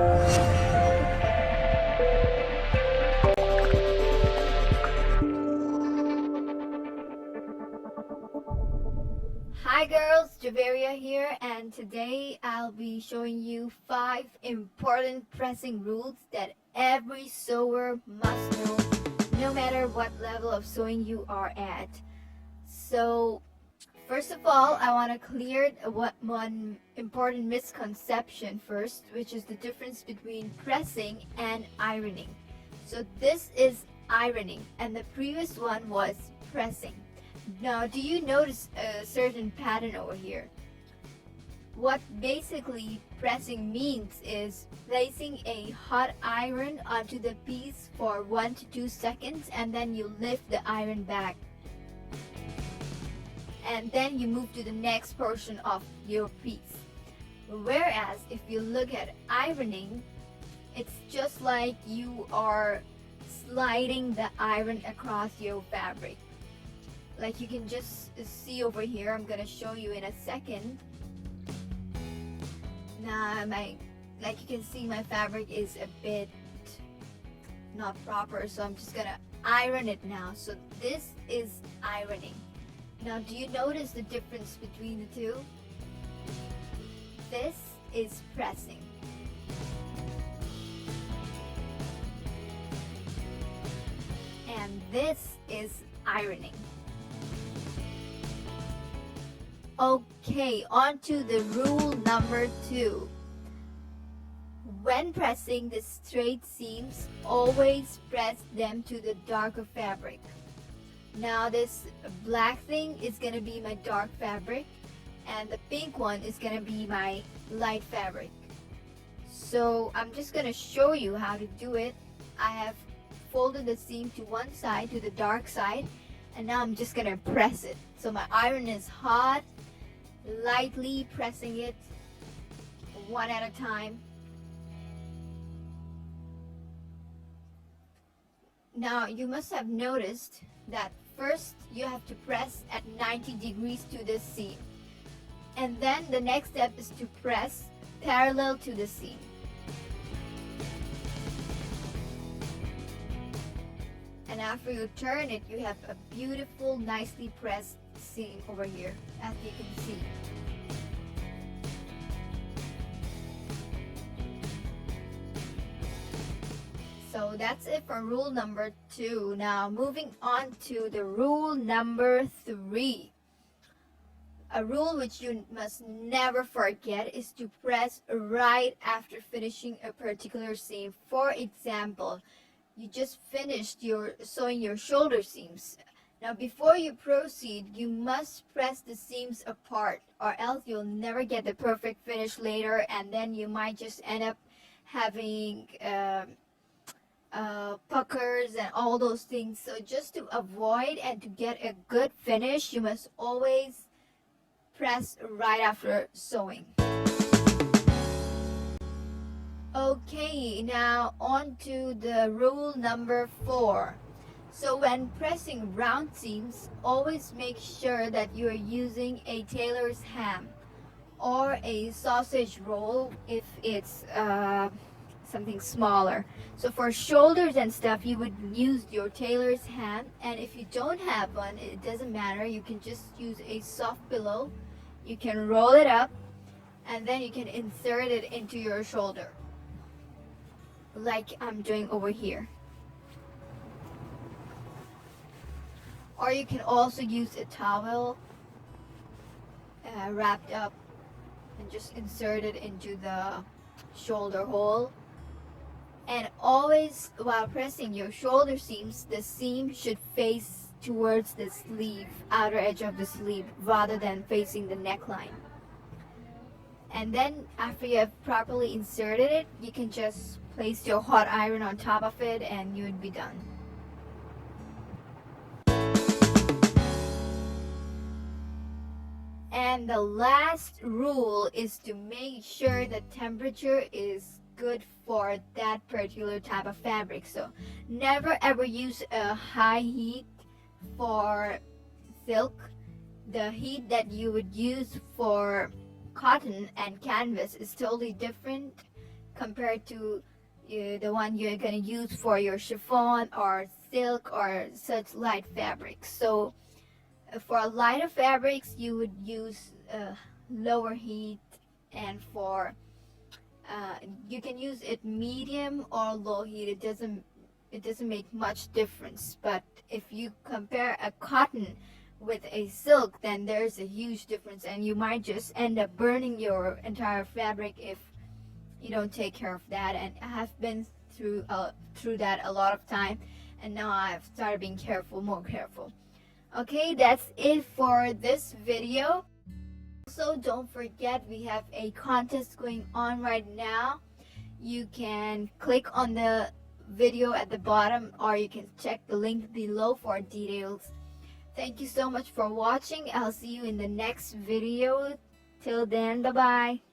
Hi girls, Javeria here, and today I'll be showing you 5 important pressing rules that every sewer must know, no matter what level of sewing you are at. So, first of all, I want to clear one important misconception first, which is the difference between pressing and ironing. So this is ironing, and the previous one was pressing. Now, do you notice a certain pattern over here? What basically pressing means is placing a hot iron onto the piece for 1 to 2 seconds, and then you lift the iron back. And then you move to the next portion of your piece. Whereas if you look at ironing, it's just like you are sliding the iron across your fabric. Like you can just see over here, I'm gonna show you in a second. Now like you can see, my fabric is a bit not proper, so I'm just gonna iron it now. So this is ironing. Now, do you notice the difference between the two? This is pressing. And this is ironing. Okay, on to the rule number 2. When pressing the straight seams, always press them to the darker fabric. Now this black thing is going to be my dark fabric, and the pink one is going to be my light fabric. So I'm just going to show you how to do it. I have folded the seam to one side, to the dark side, and now I'm just going to press it. So my iron is hot, lightly pressing it one at a time. Now you must have noticed that first you have to press at 90 degrees to the seam, and then the next step is to press parallel to the seam. And after you turn it, you have a beautiful, nicely pressed seam over here, as you can see. So that's it for rule number 2. Now moving on to the rule number 3. A rule which you must never forget is to press right after finishing a particular seam. For example, you just finished sewing your shoulder seams. Now before you proceed, you must press the seams apart, or else you'll never get the perfect finish later, and then you might just end up having puckers and all those things. So just to avoid and to get a good finish, you must always press right after sewing. Okay, now on to the rule number 4. So when pressing round seams, always make sure that you are using a tailor's ham or a sausage roll if it's something smaller. So for shoulders and stuff, you would use your tailor's ham, and if you don't have one, it doesn't matter. You can just use a soft pillow. You can roll it up, and then you can insert it into your shoulder, like I'm doing over here. Or you can also use a towel wrapped up and just insert it into the shoulder hole. And always, while pressing your shoulder seams, the seam should face towards the sleeve, outer edge of the sleeve, rather than facing the neckline. And then after you have properly inserted it, you can just place your hot iron on top of it and you would be done. And the last rule is to make sure the temperature is good for that particular type of fabric. So never ever use a high heat for silk. The heat that you would use for cotton and canvas is totally different compared to the one you're gonna use for your chiffon or silk or such light fabrics. So for lighter fabrics you would use lower heat, and for you can use it medium or low heat. It doesn't make much difference. But if you compare a cotton with a silk, then there's a huge difference, and you might just end up burning your entire fabric if you don't take care of that. And I have been through that a lot of time, and now I've started being more careful. Okay, that's it for this video. Also, don't forget we have a contest going on right now. You can click on the video at the bottom, or you can check the link below for details. Thank you so much for watching. I'll see you in the next video. Till then, bye bye.